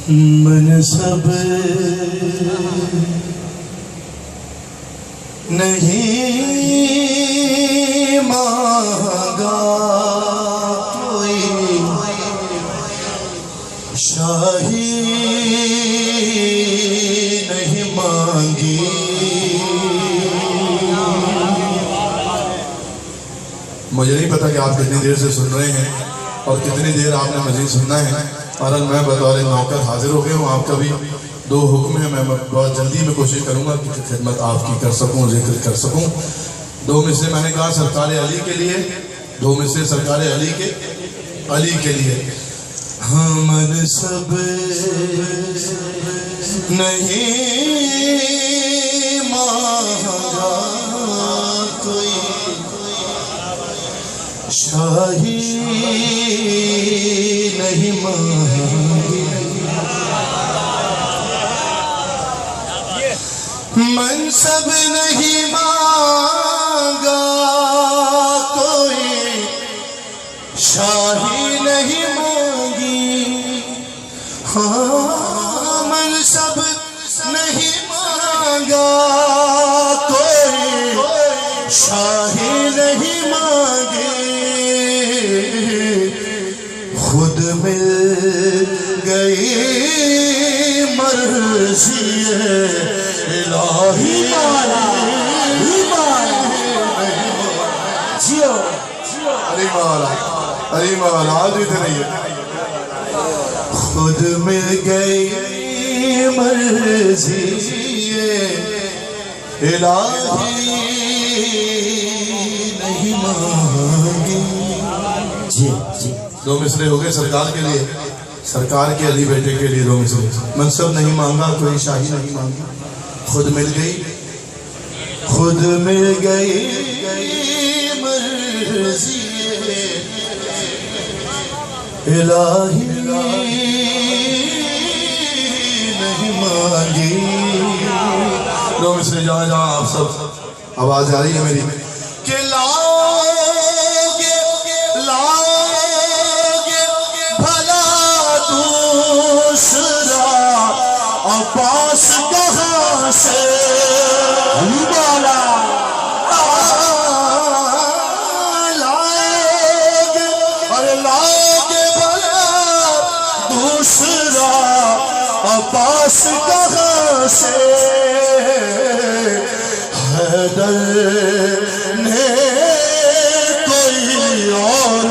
मनसब नहीं मांगा कोई, शाही नहीं मांगी। मुझे नहीं पता कि आप कितनी देर से सुन रहे हैं और कितनी देर आपने मजीद सुनना है। और मैं बतौर नौकर हाजिर हो गया हूँ। आपका भी दो हुक्म है, मैं बहुत जल्दी में कोशिश करूँगा कि खिदमत आपकी कर सकूँ, जिक्र कर सकूँ। दो मिसरे मैंने कहा सरकार अली के लिए, दो मिसरे सरकार अली के लिए। हाँ मनसब नहीं मांगा कोई, शाही नहीं मांगी। मनसब नहीं मांगा कोई, शाही नहीं मांगी। हाँ मनसब नहीं मांगा कोई, शाही नहीं मांगी। खुद मिल गई मर्ज़ी इलाही। जियो अली मौला आज भी नहीं है। खुद मिल गई मर्ज़ी इलाही नहीं मांगी। जी जी दो मिसरे हो गए सरकार के लिए, सरकार के अली बेटे के लिए दो मिसरे। मनसब नहीं मांगा कोई, शाही नहीं मांगी। खुद मिल गई, खुद मिल गई मर्ज़ी इलाही नहीं मांगी। दो मिसरे जहाँ जहाँ आप सब आवाज आ रही है मेरी के लाओगे भला दूसरा अब्बास कहाँ से लाओगे भला दूसरा अब्बास कहाँ से। हैदर ने कोई और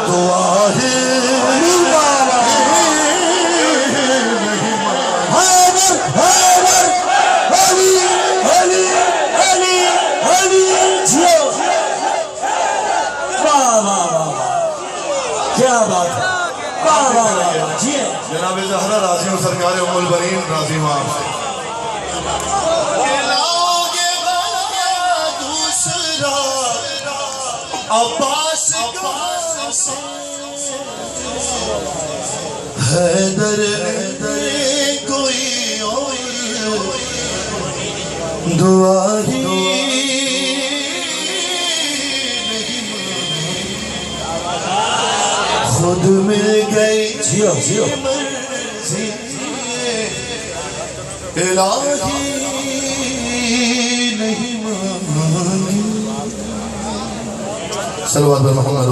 दुआ ही क्या बात है। जनाब ज़हरा राज़ी हूँ, सरकार उम्मुल बनीन राज़ी हूँ आपसे। दूसरा अब्बास हैदर कोई और दुआ ही खुद मिल गई। जियो जियो इलाही नहीं मांगी। सल्लल्लाहु अलैहि मोहम्मद।